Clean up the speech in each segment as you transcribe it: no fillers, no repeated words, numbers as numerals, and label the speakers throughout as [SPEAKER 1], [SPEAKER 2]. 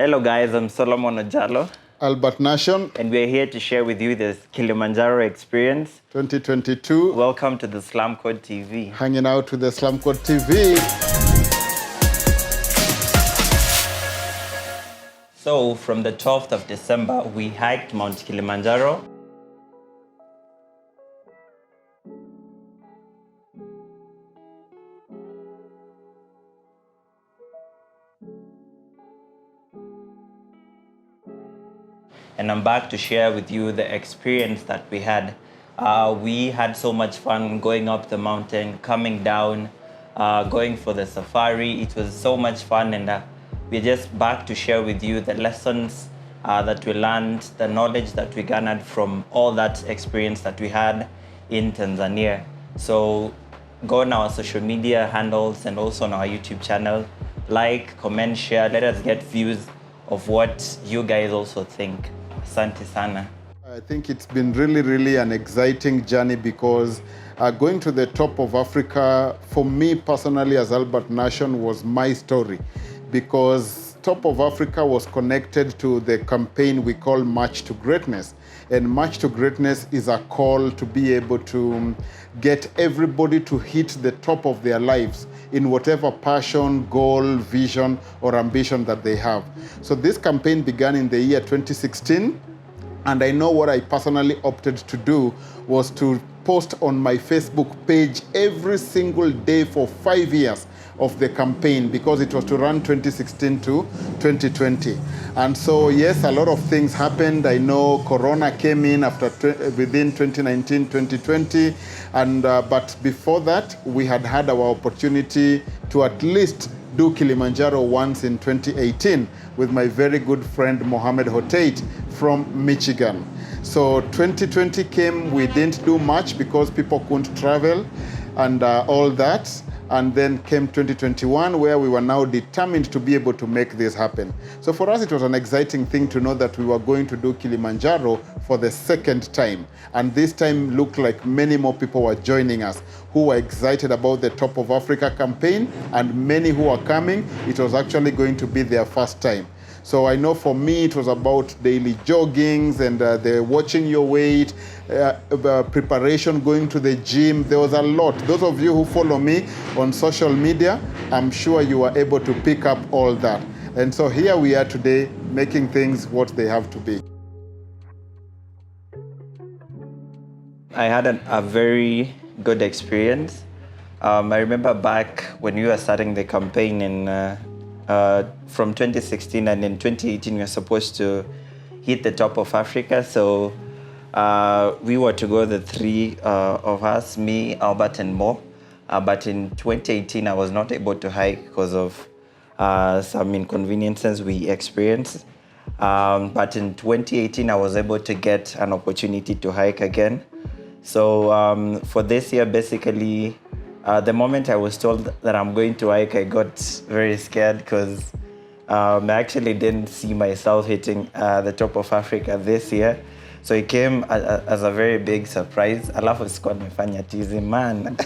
[SPEAKER 1] Hello guys, I'm Solomon Ojalo.
[SPEAKER 2] Albert Nashon.
[SPEAKER 1] And we're here to share with you this Kilimanjaro experience.
[SPEAKER 2] 2022.
[SPEAKER 1] Welcome to the Slumcode TV.
[SPEAKER 2] Hanging out with the Slumcode TV.
[SPEAKER 1] So from the 12th of December, we hiked Mount Kilimanjaro. And I'm back to share with you the experience that we had. We had so much fun going up the mountain, coming down, going for the safari. It was so much fun, and we're just back to share with you the lessons that we learned, the knowledge that we garnered from all that experience that we had in Tanzania. So go on our social media handles and also on our YouTube channel. Like, comment, share. Let us get views of what you guys also think. Asante sana.
[SPEAKER 2] I think it's been really an exciting journey because going to the top of Africa, for me personally as Albert Nashon, was my story, because Top of Africa was connected to the campaign we call March to Greatness. And March to Greatness is a call to be able to get everybody to hit the top of their lives in whatever passion, goal, vision, or ambition that they have. So this campaign began in the year 2016. And I know what I personally opted to do was to post on my Facebook page every single day for 5 years of the campaign, because it was to run 2016 to 2020. And so, yes, a lot of things happened. I know Corona came in within 2019, 2020. But before that, we had our opportunity to at least do Kilimanjaro once in 2018 with my very good friend Moe Hoteit from Michigan. So 2020 came, we didn't do much because people couldn't travel and all that. And then came 2021, where we were now determined to be able to make this happen. So for us, it was an exciting thing to know that we were going to do Kilimanjaro for the second time. And this time looked like many more people were joining us who were excited about the Top of Africa campaign, and many who are coming, it was actually going to be their first time. So I know for me, it was about daily joggings and the watching your weight, preparation, going to the gym. There was a lot. Those of you who follow me on social media, I'm sure you were able to pick up all that. And so here we are today, making things what they have to be.
[SPEAKER 1] I had a very good experience. I remember back when we were starting the campaign from 2016, and in 2018 we were supposed to hit the Top of Africa. So we were to go, the three of us, me, Albert, and Moe. But in 2018 I was not able to hike because of some inconveniences we experienced. But in 2018 I was able to get an opportunity to hike again. So for this year, basically, the moment I was told that I'm going to hike, I got very scared because I actually didn't see myself hitting the Top of Africa this year. So it came as a very big surprise. Alafu sikuwa nimefanya tizi, man.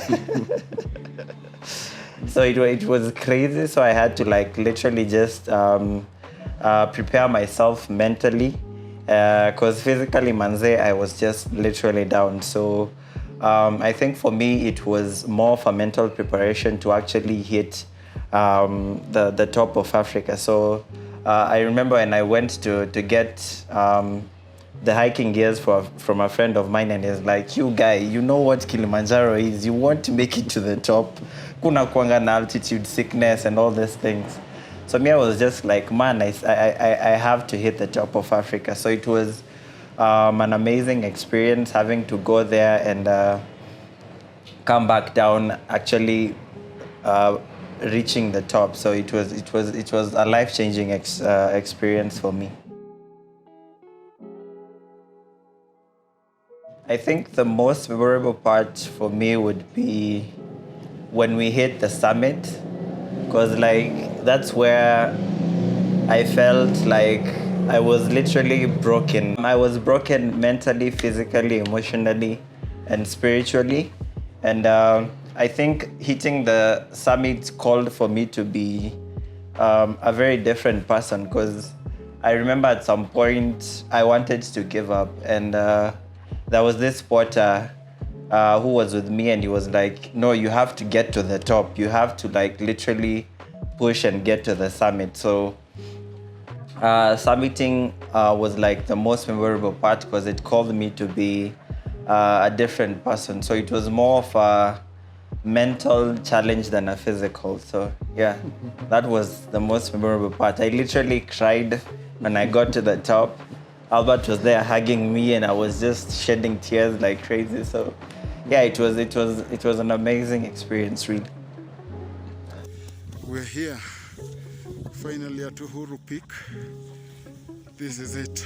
[SPEAKER 1] So it was crazy. So I had to literally just prepare myself mentally. Because physically, manze, I was just literally down. So I think for me, it was more of a mental preparation to actually hit the Top of Africa. So I remember when I went to get the hiking gears from a friend of mine, and he's like, "You guy, you know what Kilimanjaro is. You want to make it to the top. Kuna kuanga na altitude sickness and all these things." So me, I was just like, man, I have to hit the Top of Africa. So it was an amazing experience having to go there and come back down, actually reaching the top. So it was a life-changing experience for me. I think the most memorable part for me would be when we hit the summit, because that's where I felt like I was literally broken. I was broken mentally, physically, emotionally, and spiritually. And I think hitting the summit called for me to be a very different person, because I remember at some point I wanted to give up, and there was this spotter who was with me, and he was like, no, you have to get to the top. You have to like literally push and get to the summit. So summiting was like the most memorable part because it called me to be a different person. So it was more of a mental challenge than a physical. So yeah, that was the most memorable part. I literally cried when I got to the top. Albert was there hugging me, and I was just shedding tears like crazy. So yeah, it was an amazing experience, really.
[SPEAKER 2] We're here, finally at Uhuru Peak. This is it.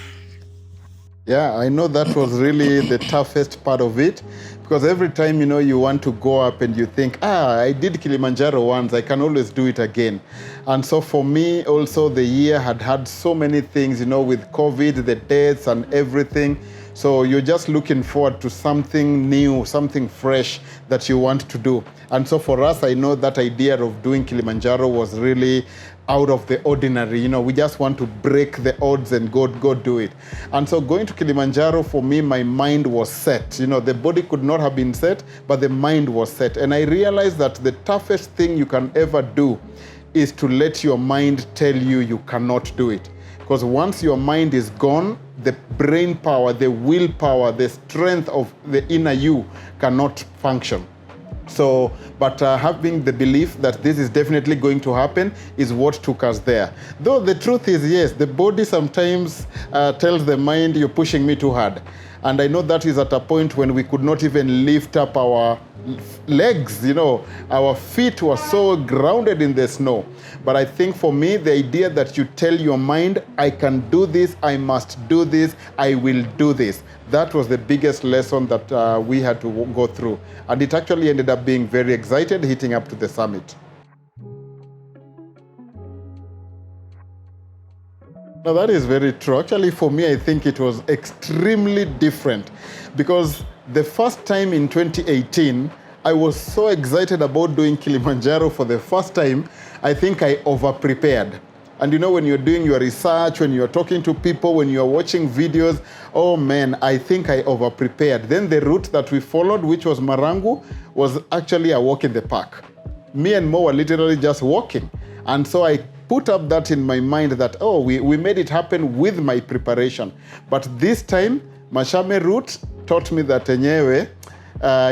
[SPEAKER 2] Yeah, I know that was really the toughest part of it, because every time, you want to go up and you think, I did Kilimanjaro once, I can always do it again. And so for me also, the year had so many things, with COVID, the deaths and everything. So you're just looking forward to something new, something fresh that you want to do. And so for us, I know that idea of doing Kilimanjaro was really out of the ordinary. We just want to break the odds and go do it. And so going to Kilimanjaro, for me, my mind was set. The body could not have been set, but the mind was set. And I realized that the toughest thing you can ever do is to let your mind tell you cannot do it. Because once your mind is gone, the brain power, the willpower, the strength of the inner you cannot function. So, but having the belief that this is definitely going to happen is what took us there. Though the truth is, yes, the body sometimes tells the mind, you're pushing me too hard. And I know that is at a point when we could not even lift up our legs, our feet were so grounded in the snow. But I think for me, the idea that you tell your mind, I can do this, I must do this, I will do this. That was the biggest lesson that we had to go through. And it actually ended up being very excited, hitting up to the summit. Now that is very true. Actually, for me, I think it was extremely different because the first time in 2018, I was so excited about doing Kilimanjaro for the first time, I think I over-prepared. And when you're doing your research, when you're talking to people, when you're watching videos, oh man, I think I over-prepared. Then the route that we followed, which was Marangu, was actually a walk in the park. Me and Mo were literally just walking. And so I put up that in my mind that, we made it happen with my preparation. But this time, Mashame route taught me that enyewe,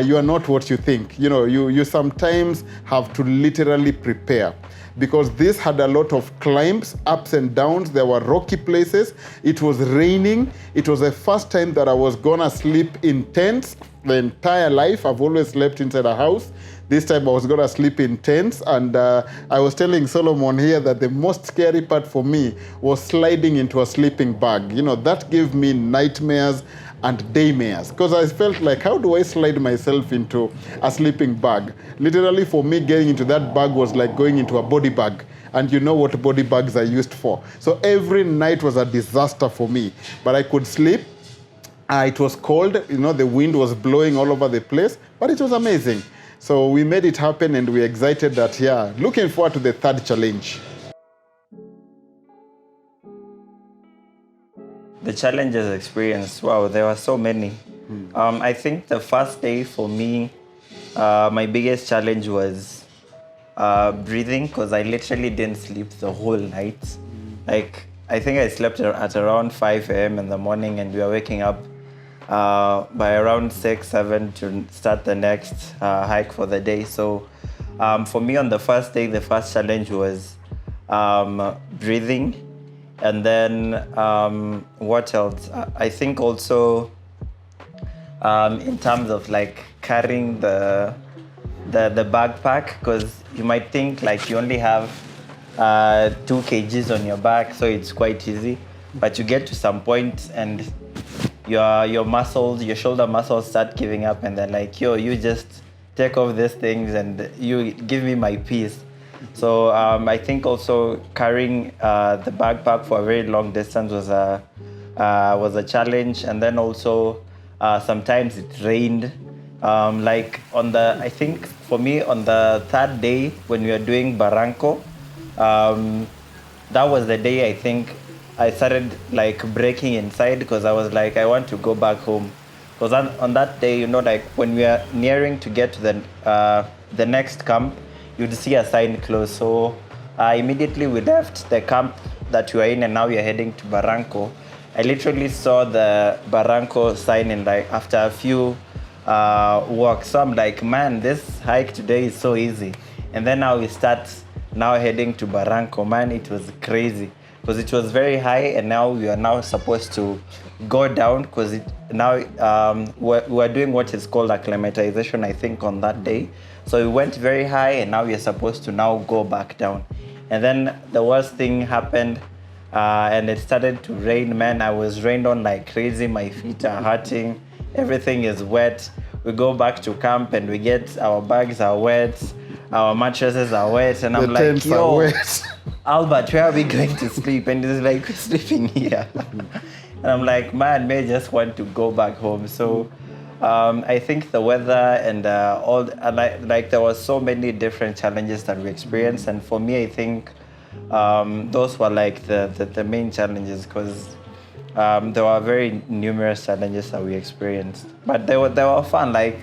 [SPEAKER 2] you are not what you think. You sometimes have to literally prepare because this had a lot of climbs, ups and downs. There were rocky places. It was raining. It was the first time that I was gonna sleep in tents the entire life. I've always slept inside a house. This time I was gonna sleep in tents, and I was telling Solomon here that the most scary part for me was sliding into a sleeping bag. That gave me nightmares and daymares because I felt like, how do I slide myself into a sleeping bag? Literally for me, getting into that bag was like going into a body bag. And you know what body bags are used for. So every night was a disaster for me, but I could sleep. It was cold, the wind was blowing all over the place, but it was amazing. So we made it happen, and we're excited that, looking forward to the third challenge.
[SPEAKER 1] The challenges experienced, wow, there were so many. I think the first day for me, my biggest challenge was breathing because I literally didn't sleep the whole night. Like, I think I slept at around 5 a.m. in the morning, and we were waking up by around 6, 7 to start the next hike for the day. So for me on the first day, the first challenge was breathing. And then what else? I think also in terms of like carrying the backpack, because you might think like you only have 2 kgs on your back, so it's quite easy. But you get to some point and your muscles, your shoulder muscles start giving up, and then like, you just take off these things and you give me my peace. So I think also carrying the backpack for a very long distance was a challenge. And then also sometimes it rained. I think for me on the third day when we were doing Barranco, that was the day I think I started like breaking inside because I was like, I want to go back home. Because on that day, like when we are nearing to get to the next camp, you'd see a sign close. So immediately we left the camp that we were in, and now we are heading to Barranco. I literally saw the Barranco sign in like after a few walks. So I'm like, man, this hike today is so easy. And then now we start heading to Barranco. Man, it was crazy because it was very high, and now we are now supposed to go down because now we're doing what is called acclimatization, I think, on that day. So we went very high, and now we are supposed to now go back down. And then the worst thing happened, and it started to rain. Man, I was rained on like crazy. My feet are hurting. Everything is wet. We go back to camp and we get our bags are wet, our mattresses are wet, and I'm like, yo, Albert, where are we going to sleep? And he's like, we're sleeping here. And I'm like, man, I just want to go back home. So I think the weather and there was so many different challenges that we experienced. And for me, I think those were like the main challenges because there were very numerous challenges that we experienced. But they were fun. Like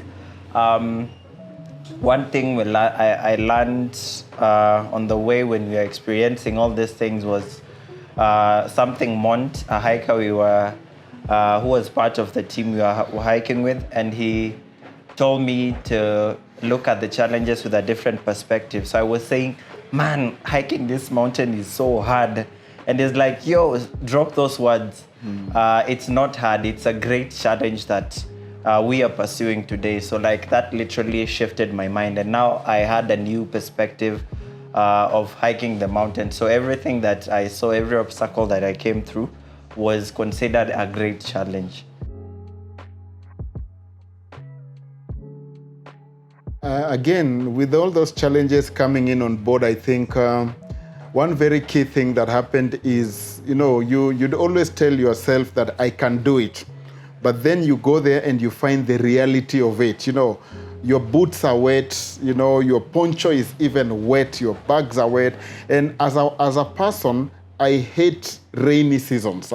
[SPEAKER 1] one thing I learned on the way when we were experiencing all these things was something Mont, a hiker who was part of the team we were hiking with, and he told me to look at the challenges with a different perspective. So I was saying, man, hiking this mountain is so hard. And he's like, yo, drop those words. It's not hard. It's a great challenge that we are pursuing today. So like that literally shifted my mind. And now I had a new perspective of hiking the mountain. So everything that I saw, every obstacle that I came through was considered a great challenge.
[SPEAKER 2] Again, with all those challenges coming in on board, I think one very key thing that happened is, you'd always tell yourself that I can do it. But then you go there and you find the reality of it. Your boots are wet, your poncho is even wet, your bags are wet. And as a person, I hate rainy seasons.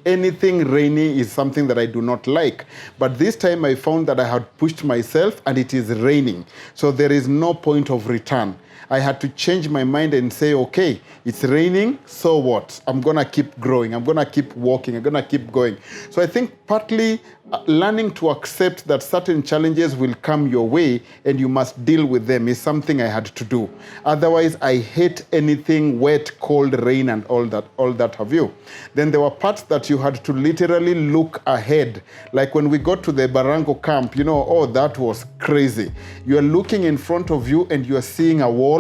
[SPEAKER 2] Anything rainy is something that I do not like. But this time I found that I had pushed myself and it is raining. So there is no point of return. I had to change my mind and say, okay, it's raining, so what? I'm gonna keep growing, I'm gonna keep walking, I'm gonna keep going. So I think partly learning to accept that certain challenges will come your way and you must deal with them is something I had to do. Otherwise, I hate anything wet, cold, rain, and all that have you. Then there were parts that you had to literally look ahead. Like when we got to the Barranco camp, that was crazy. You are looking in front of you and you are seeing a wall,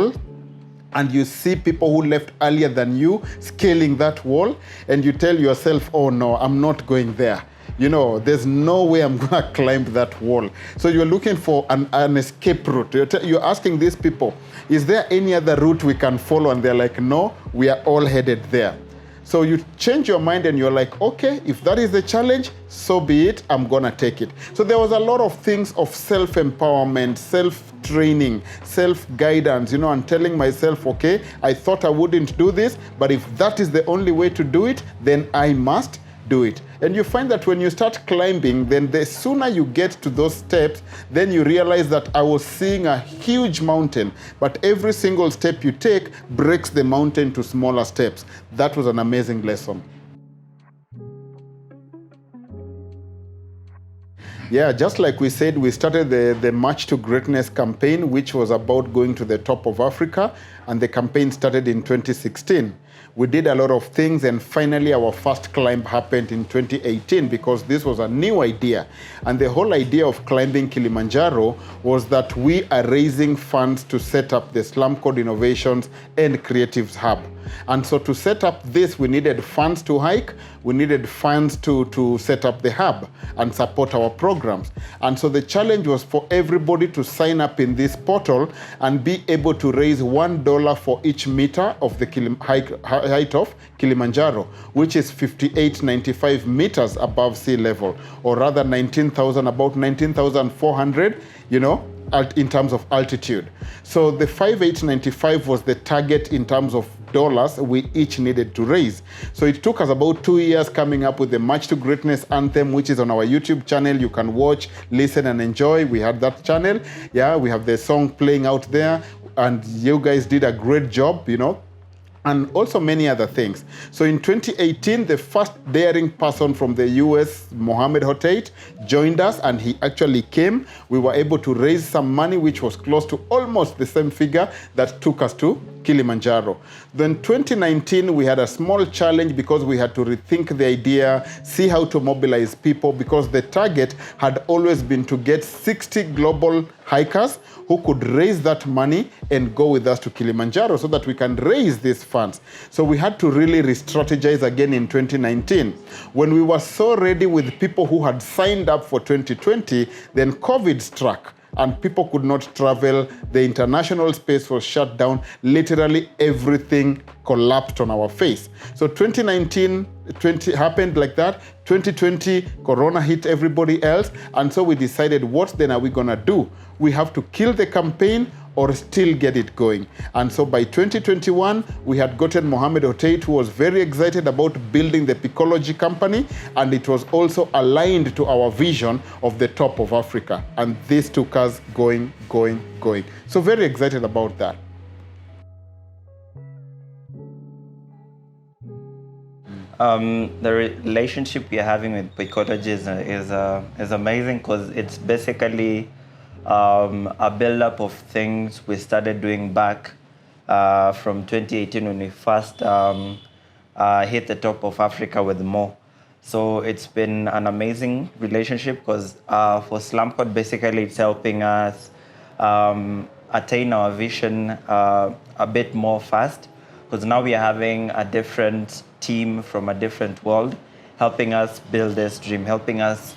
[SPEAKER 2] and you see people who left earlier than you scaling that wall, and you tell yourself, oh no, I'm not going there. There's no way I'm going to climb that wall. So you're looking for an escape route. You're asking these people, is there any other route we can follow? And they're like, no, we are all headed there. So you change your mind and you're like, okay, if that is the challenge, so be it, I'm going to take it. So there was a lot of things of self-empowerment, self-training, self-guidance, and telling myself, okay, I thought I wouldn't do this, but if that is the only way to do it, then I must do it. And you find that when you start climbing, then the sooner you get to those steps, then you realize that I was seeing a huge mountain, but every single step you take breaks the mountain to smaller steps. That was an amazing lesson. Yeah, just like we said, we started the March to Greatness campaign, which was about going to the top of Africa, and the campaign started in 2016. We did a lot of things, and finally our first climb happened in 2018 because this was a new idea. And the whole idea of climbing Kilimanjaro was that we are raising funds to set up the Slumcode Innovations and Creatives Hub. And so to set up this, we needed funds to hike, we needed funds to set up the hub and support our programs. And so the challenge was for everybody to sign up in this portal and be able to raise $1 for each meter of the height of Kilimanjaro, which is 58.95 meters above sea level, or rather about 19,400, in terms of altitude. So the 5895 was the target in terms of dollars we each needed to raise. So it took us about 2 years coming up with the March to Greatness anthem, which is on our YouTube channel. You can watch, listen, and enjoy. We had that channel. Yeah, we have the song playing out there, and you guys did a great job, and also many other things. So in 2018, the first daring person from the US, Moe Hoteit, joined us, and he actually came. We were able to raise some money, which was close to almost the same figure that took us to Kilimanjaro. Then 2019, we had a small challenge because we had to rethink the idea, see how to mobilize people, because the target had always been to get 60 global hikers who could raise that money and go with us to Kilimanjaro so that we can raise these funds. So we had to really re-strategize again in 2019. When we were so ready with people who had signed up for 2020, then COVID struck, and people could not travel. The international space was shut down. Literally everything collapsed on our face. So 2019 happened like that. 2020, Corona hit everybody else. And so we decided, what then are we gonna do? We have to kill the campaign or still get it going. And so by 2021, we had gotten Moe Hoteit, who was very excited about building the Peakology company, and it was also aligned to our vision of the top of Africa. And this took us going. So very excited about that.
[SPEAKER 1] The relationship we're having with Peakology is amazing, because it's basically a build-up of things we started doing back from 2018 when we first hit the top of Africa with Moe. So it's been an amazing relationship, because for Slumcode, basically it's helping us attain our vision a bit more fast, because now we are having a different team from a different world helping us build this dream, helping us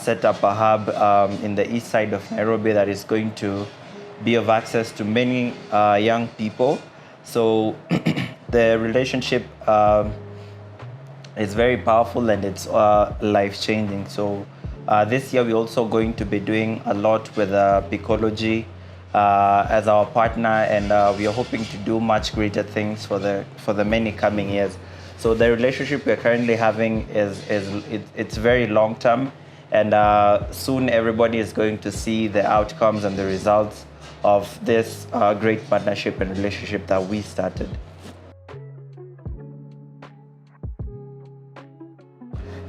[SPEAKER 1] set up a hub in the east side of Nairobi that is going to be of access to many young people. So the relationship is very powerful, and it's life-changing. So this year we're also going to be doing a lot with Peakology as our partner, and we are hoping to do much greater things for the many coming years. So the relationship we're currently having it's very long-term, and soon everybody is going to see the outcomes and the results of this great partnership and relationship that we started.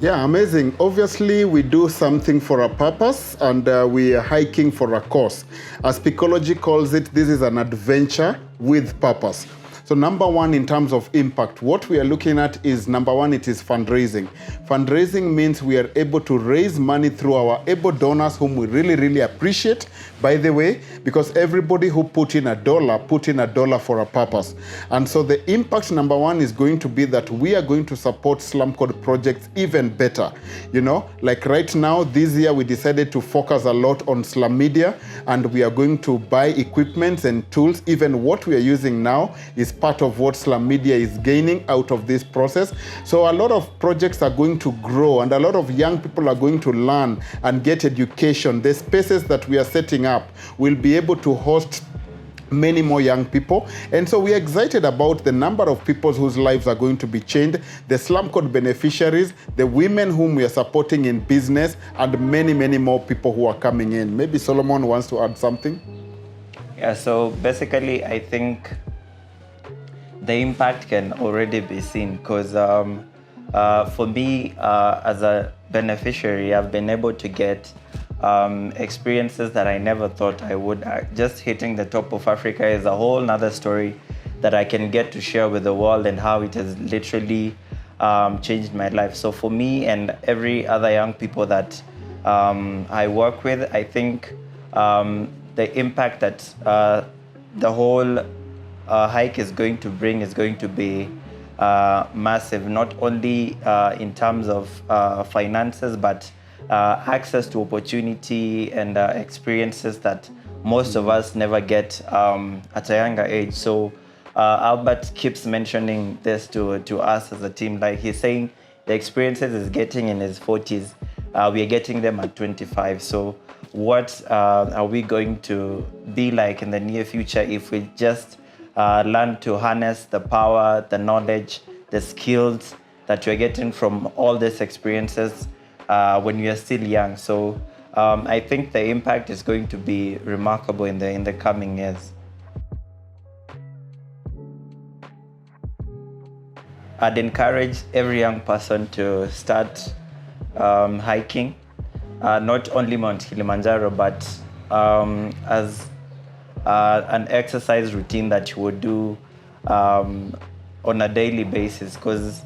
[SPEAKER 2] Yeah, amazing. Obviously, we do something for a purpose, and we are hiking for a cause. As Peakology calls it, this is an adventure with purpose. So number one, in terms of impact, what we are looking at is, number one, it is fundraising. Fundraising means we are able to raise money through our able donors, whom we really, really appreciate, by the way, because everybody who put in a dollar for a purpose. And so the impact, number one, is going to be that we are going to support Slumcode projects even better. Like right now, this year, we decided to focus a lot on slum media, and we are going to buy equipment and tools. Even what we are using now is part of what slum media is gaining out of this process. So a lot of projects are going to grow, and a lot of young people are going to learn and get education. The spaces that we are setting up will be able to host many more young people. And so we are excited about the number of people whose lives are going to be changed, the Slumcode beneficiaries, the women whom we are supporting in business, and many, many more people who are coming in. Maybe Solomon wants to add something?
[SPEAKER 1] Yeah, so basically I think the impact can already be seen, because for me as a beneficiary, I've been able to get experiences that I never thought I would. Just hitting the top of Africa is a whole nother story that I can get to share with the world, and how it has literally changed my life. So for me and every other young people that I work with, I think the impact that the whole hike is going to bring is going to be massive, not only in terms of finances, but access to opportunity and experiences that most of us never get at a younger age. So Albert keeps mentioning this to us as a team. Like he's saying, the experiences he's getting in his 40s, we are getting them at 25. So what are we going to be like in the near future if we just learn to harness the power, the knowledge, the skills that you're getting from all these experiences when you're still young. So I think the impact is going to be remarkable in the coming years. I'd encourage every young person to start hiking, not only Mount Kilimanjaro, but as an exercise routine that you would do on a daily basis, because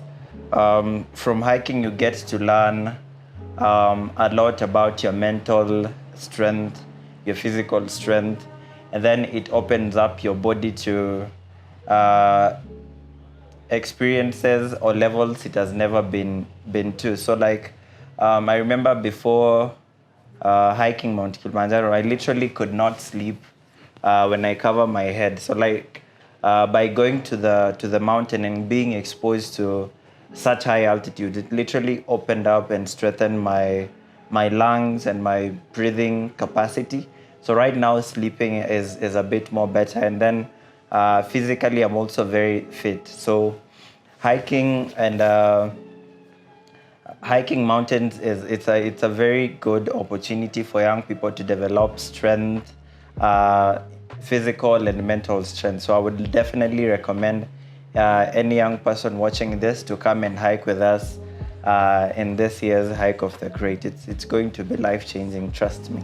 [SPEAKER 1] from hiking you get to learn a lot about your mental strength, your physical strength, and then it opens up your body to experiences or levels it has never been to. So like I remember before hiking Mount Kilimanjaro, I literally could not sleep when I cover my head. So like by going to the mountain and being exposed to such high altitude, it literally opened up and strengthened my lungs and my breathing capacity. So right now sleeping is a bit more better, and then physically I'm also very fit. So hiking and hiking mountains it's a very good opportunity for young people to develop strength, physical and mental strength. So I would definitely recommend any young person watching this to come and hike with us in this year's Hike of the Great. It's going to be life-changing, trust me.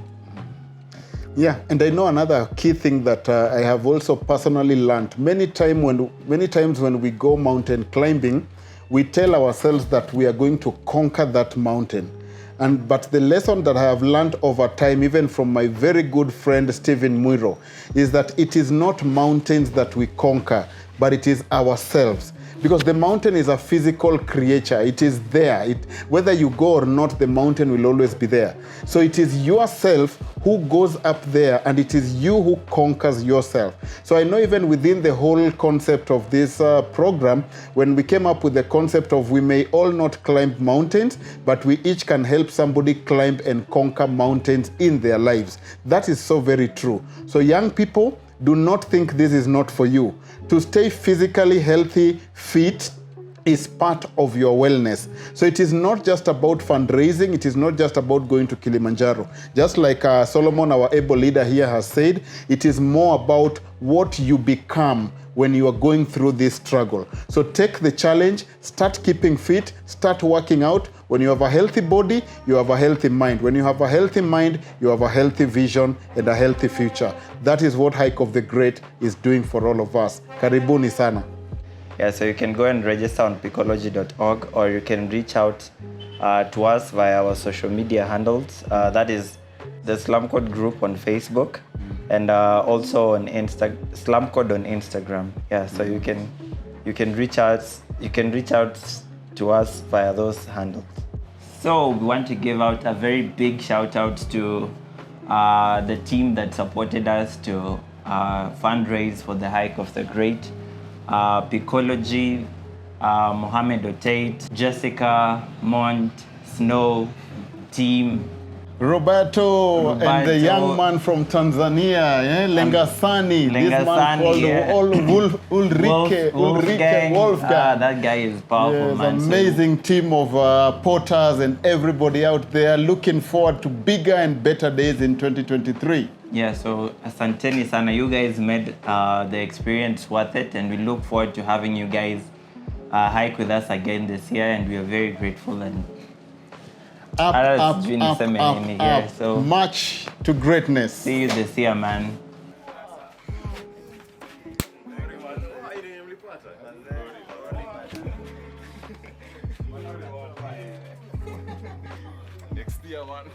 [SPEAKER 2] Yeah, and I know another key thing that I have also personally learned. Many times when we go mountain climbing, we tell ourselves that we are going to conquer that mountain. But the lesson that I have learned over time, even from my very good friend Stephen Muiro, is that it is not mountains that we conquer, but it is ourselves. Because the mountain is a physical creature. It is there. Whether you go or not, the mountain will always be there. So it is yourself who goes up there, and it is you who conquers yourself. So I know even within the whole concept of this program, when we came up with the concept of we may all not climb mountains, but we each can help somebody climb and conquer mountains in their lives. That is so very true. So young people, do not think this is not for you. To stay physically healthy, fit, is part of your wellness. So it is not just about fundraising. It is not just about going to Kilimanjaro. Just like Solomon, our able leader here, has said, it is more about what you become when you are going through this struggle. So take the challenge, start keeping fit, start working out. When you have a healthy body, you have a healthy mind. When you have a healthy mind, you have a healthy vision and a healthy future. That is what Hike of the Great is doing for all of us. Karibuni sana.
[SPEAKER 1] Yeah, so you can go and register on peakology.org, or you can reach out to us via our social media handles. That is the Slumcode group on Facebook, and also on Slumcode on Instagram. Yeah, so you can reach out. You can reach out to us via those handles. So we want to give out a very big shout out to the team that supported us to fundraise for the Hike of the Great. Peakology, Moe Hoteit, Jessica, Mont, Snow, team,
[SPEAKER 2] Roberto, and the young man from Tanzania, Lengasani. This man called Ulrike Wolfgang.
[SPEAKER 1] That guy is powerful,
[SPEAKER 2] yes,
[SPEAKER 1] man.
[SPEAKER 2] Amazing team of porters and everybody out there looking forward to bigger and better days in 2023.
[SPEAKER 1] Yeah, so asanteni sana. You guys made the experience worth it, and we look forward to having you guys hike with us again this year, and we are very grateful. And
[SPEAKER 2] up,
[SPEAKER 1] so
[SPEAKER 2] march to greatness.
[SPEAKER 1] See you this year, man.
[SPEAKER 3] Next year, man.